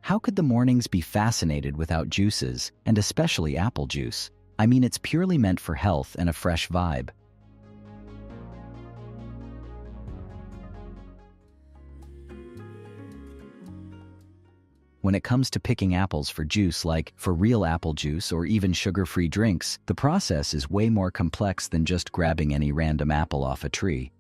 How could the mornings be fascinated without juices, and especially apple juice? I mean, it's purely meant for health and a fresh vibe. When it comes to picking apples for juice, like for real apple juice or even sugar-free drinks, the process is way more complex than just grabbing any random apple off a tree.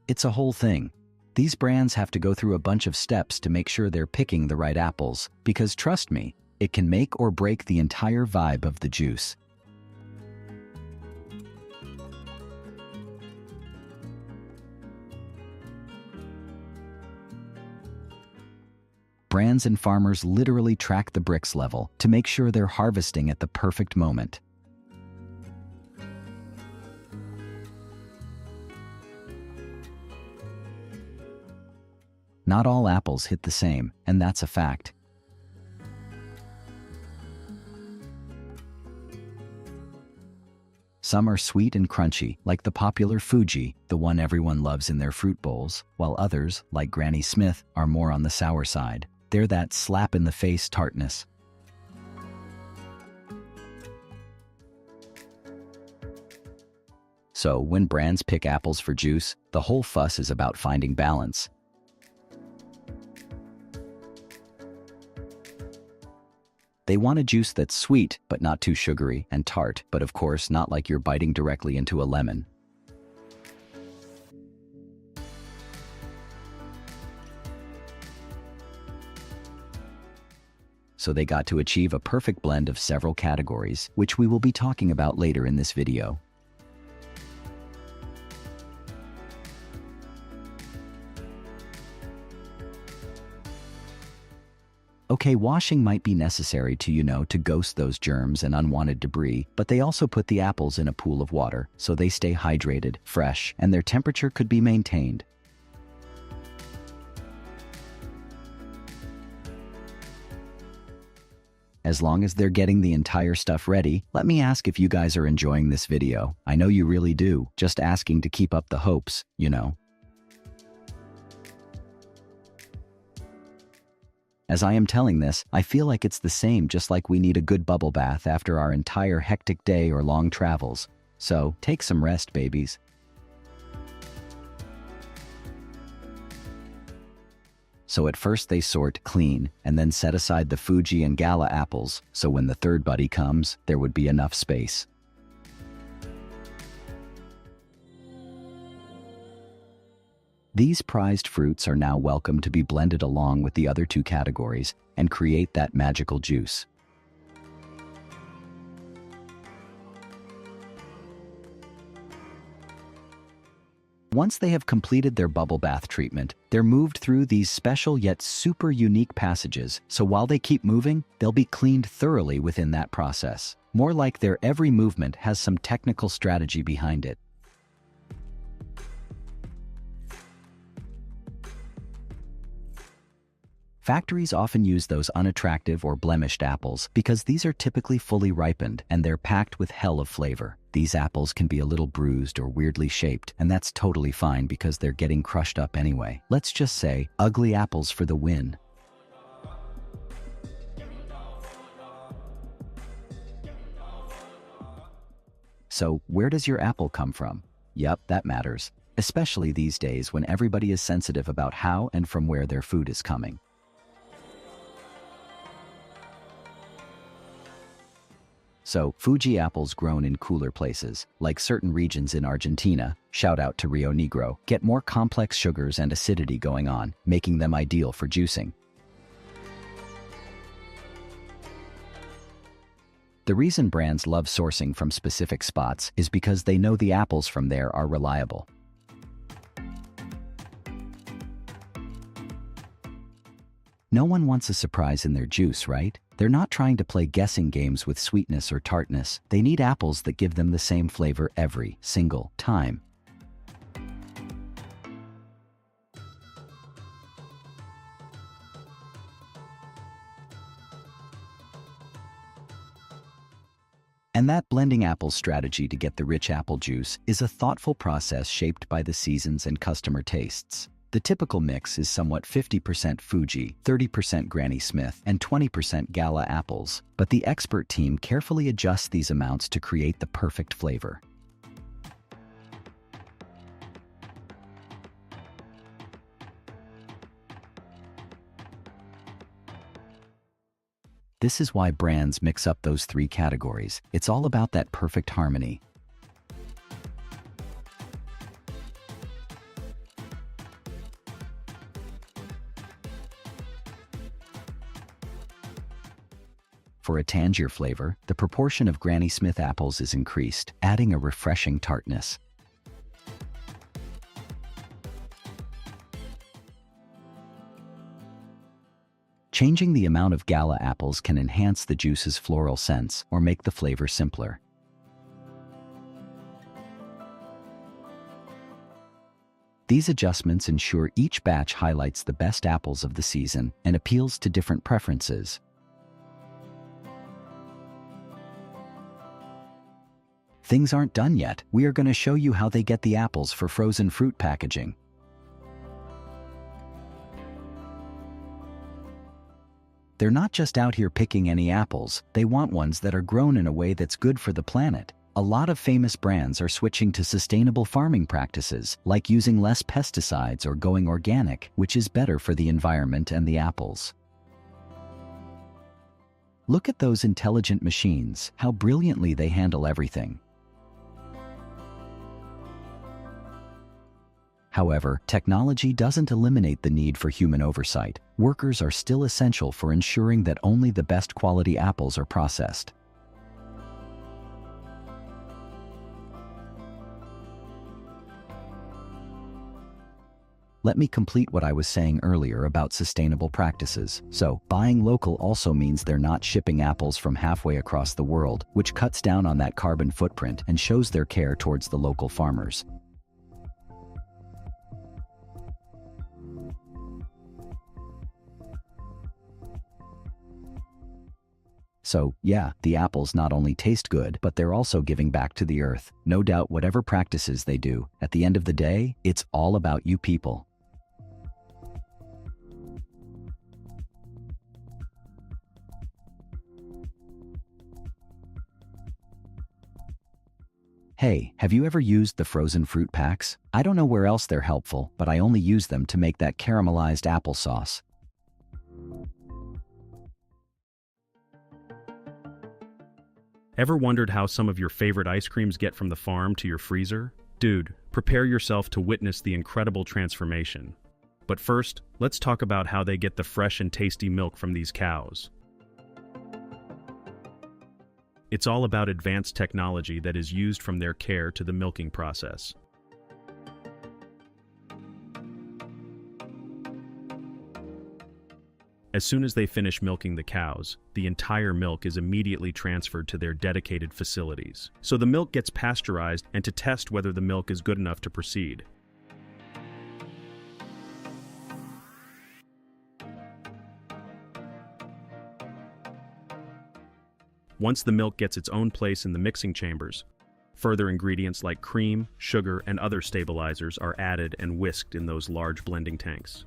It's a whole thing. These brands have to go through a bunch of steps to make sure they're picking the right apples, because trust me, it can make or break the entire vibe of the juice. Brands and farmers literally track the bricks level to make sure they're harvesting at the perfect moment. Not all apples hit the same, and that's a fact. Some are sweet and crunchy, like the popular Fuji, the one everyone loves in their fruit bowls, while others, like Granny Smith, are more on the sour side. They're that slap-in-the-face tartness. So, when brands pick apples for juice, the whole fuss is about finding balance. They want a juice that's sweet, but not too sugary, and tart, but of course not like you're biting directly into a lemon. So they got to achieve a perfect blend of several categories, which we will be talking about later in this video. Okay, washing might be necessary to ghost those germs and unwanted debris, but they also put the apples in a pool of water, so they stay hydrated, fresh, and their temperature could be maintained. As long as they're getting the entire stuff ready, let me ask if you guys are enjoying this video. I know you really do, just asking to keep up the hopes. As I am telling this, I feel like it's the same, just like we need a good bubble bath after our entire hectic day or long travels. So, take some rest, babies. So at first they sort, clean, and then set aside the Fuji and Gala apples, so when the third buddy comes, there would be enough space. These prized fruits are now welcome to be blended along with the other two categories and create that magical juice. Once they have completed their bubble bath treatment, they're moved through these special yet super unique passages, so while they keep moving, they'll be cleaned thoroughly within that process. More like their every movement has some technical strategy behind it. Factories often use those unattractive or blemished apples because these are typically fully ripened and they're packed with hell of flavor. These apples can be a little bruised or weirdly shaped, and that's totally fine because they're getting crushed up anyway. Let's just say, ugly apples for the win. So, where does your apple come from? Yep, that matters, especially these days when everybody is sensitive about how and from where their food is coming. So, Fuji apples grown in cooler places, like certain regions in Argentina, shout out to Rio Negro, get more complex sugars and acidity going on, making them ideal for juicing. The reason brands love sourcing from specific spots is because they know the apples from there are reliable. No one wants a surprise in their juice, right? They're not trying to play guessing games with sweetness or tartness. They need apples that give them the same flavor every single time. And that blending apples strategy to get the rich apple juice is a thoughtful process shaped by the seasons and customer tastes. The typical mix is somewhat 50% Fuji, 30% Granny Smith, and 20% Gala apples, but the expert team carefully adjusts these amounts to create the perfect flavor. This is why brands mix up those three categories. It's all about that perfect harmony. For a tangier flavor, the proportion of Granny Smith apples is increased, adding a refreshing tartness. Changing the amount of Gala apples can enhance the juice's floral scents or make the flavor simpler. These adjustments ensure each batch highlights the best apples of the season and appeals to different preferences. Things aren't done yet. We are going to show you how they get the apples for frozen fruit packaging. They're not just out here picking any apples, they want ones that are grown in a way that's good for the planet. A lot of famous brands are switching to sustainable farming practices, like using less pesticides or going organic, which is better for the environment and the apples. Look at those intelligent machines, how brilliantly they handle everything. However, technology doesn't eliminate the need for human oversight. Workers are still essential for ensuring that only the best quality apples are processed. Let me complete what I was saying earlier about sustainable practices. So, buying local also means they're not shipping apples from halfway across the world, which cuts down on that carbon footprint and shows their care towards the local farmers. So, yeah, the apples not only taste good, but they're also giving back to the earth. No doubt whatever practices they do, at the end of the day, it's all about you people. Hey, have you ever used the frozen fruit packs? I don't know where else they're helpful, but I only use them to make that caramelized applesauce. Ever wondered how some of your favorite ice creams get from the farm to your freezer? Dude, prepare yourself to witness the incredible transformation. But first, let's talk about how they get the fresh and tasty milk from these cows. It's all about advanced technology that is used from their care to the milking process. As soon as they finish milking the cows, the entire milk is immediately transferred to their dedicated facilities. So the milk gets pasteurized and to test whether the milk is good enough to proceed. Once the milk gets its own place in the mixing chambers, further ingredients like cream, sugar, and other stabilizers are added and whisked in those large blending tanks.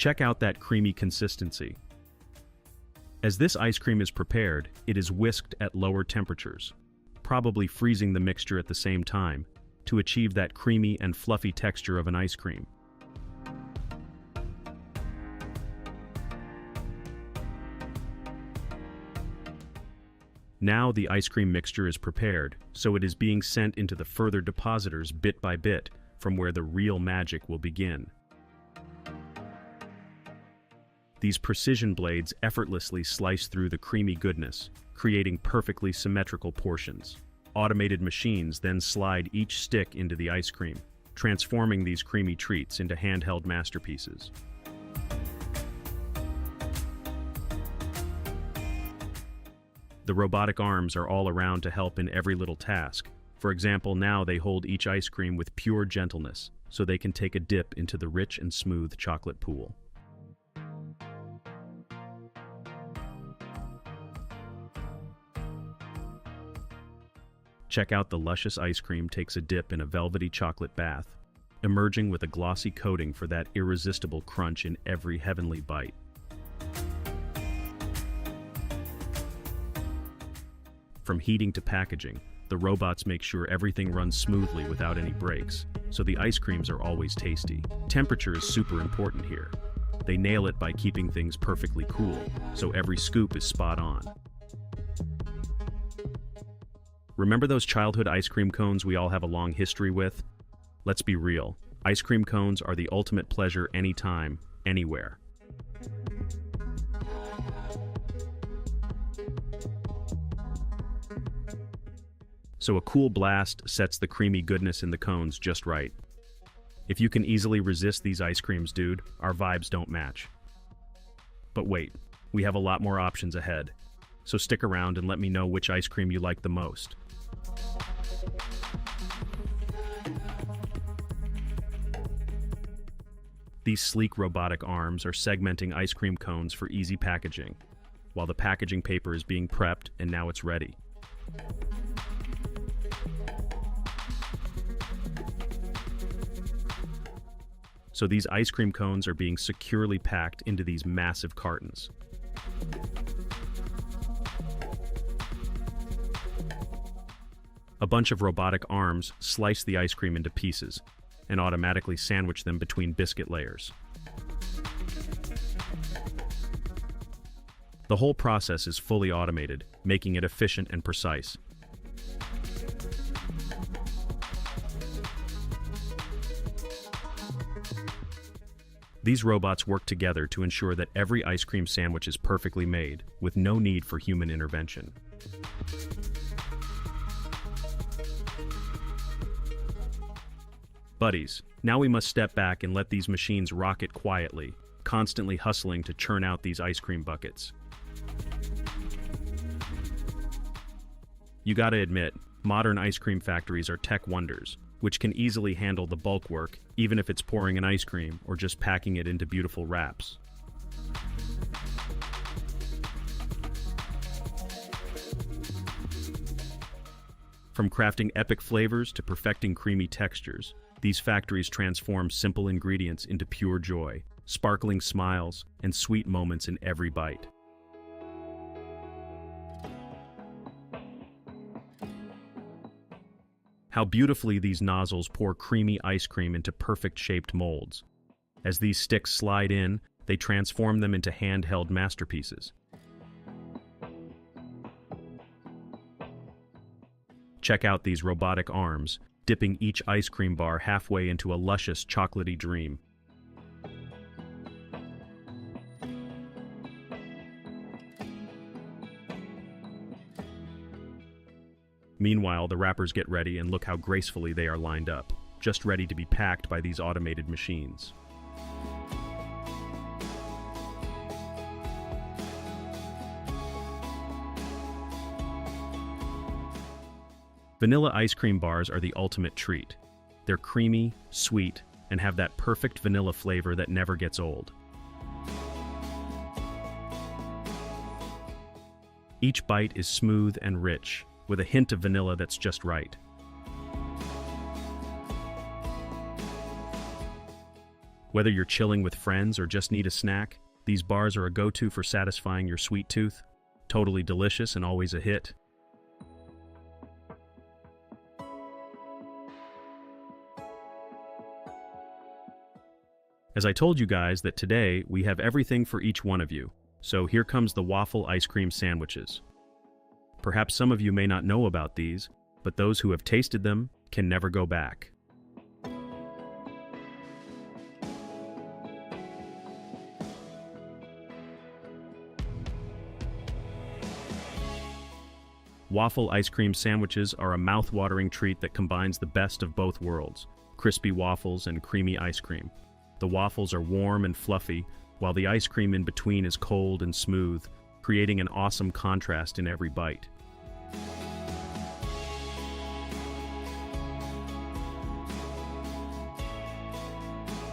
Check out that creamy consistency. As this ice cream is prepared, it is whisked at lower temperatures, probably freezing the mixture at the same time, to achieve that creamy and fluffy texture of an ice cream. Now the ice cream mixture is prepared, so it is being sent into the further depositors bit by bit, from where the real magic will begin. These precision blades effortlessly slice through the creamy goodness, creating perfectly symmetrical portions. Automated machines then slide each stick into the ice cream, transforming these creamy treats into handheld masterpieces. The robotic arms are all around to help in every little task, For example, now they hold each ice cream with pure gentleness, so they can take a dip into the rich and smooth chocolate pool. Check out the luscious ice cream takes a dip in a velvety chocolate bath, emerging with a glossy coating for that irresistible crunch in every heavenly bite. From heating to packaging, the robots make sure everything runs smoothly without any breaks, so the ice creams are always tasty. Temperature is super important here. They nail it by keeping things perfectly cool, so every scoop is spot on. Remember those childhood ice cream cones we all have a long history with? Let's be real, ice cream cones are the ultimate pleasure anytime, anywhere. So a cool blast sets the creamy goodness in the cones just right. If you can easily resist these ice creams, dude, our vibes don't match. But wait, we have a lot more options ahead. So stick around and let me know which ice cream you like the most. These sleek robotic arms are segmenting ice cream cones for easy packaging, while the packaging paper is being prepped and now it's ready. So these ice cream cones are being securely packed into these massive cartons. A bunch of robotic arms slice the ice cream into pieces and automatically sandwich them between biscuit layers. The whole process is fully automated, making it efficient and precise. These robots work together to ensure that every ice cream sandwich is perfectly made, with no need for human intervention. Buddies, now we must step back and let these machines rocket quietly, constantly hustling to churn out these ice cream buckets. You gotta admit, modern ice cream factories are tech wonders, which can easily handle the bulk work, even if it's pouring an ice cream or just packing it into beautiful wraps. From crafting epic flavors to perfecting creamy textures, these factories transform simple ingredients into pure joy, sparkling smiles, and sweet moments in every bite. How beautifully these nozzles pour creamy ice cream into perfect-shaped molds. As these sticks slide in, they transform them into handheld masterpieces. Check out these robotic arms, dipping each ice cream bar halfway into a luscious chocolatey dream. Meanwhile, the wrappers get ready and look how gracefully they are lined up, just ready to be packed by these automated machines. Vanilla ice cream bars are the ultimate treat. They're creamy, sweet, and have that perfect vanilla flavor that never gets old. Each bite is smooth and rich, with a hint of vanilla that's just right. Whether you're chilling with friends or just need a snack, these bars are a go-to for satisfying your sweet tooth. Totally delicious and always a hit. As I told you guys that today we have everything for each one of you, so here comes the waffle ice cream sandwiches. Perhaps some of you may not know about these, but those who have tasted them can never go back. Waffle ice cream sandwiches are a mouth-watering treat that combines the best of both worlds, crispy waffles and creamy ice cream. The waffles are warm and fluffy, while the ice cream in between is cold and smooth, creating an awesome contrast in every bite.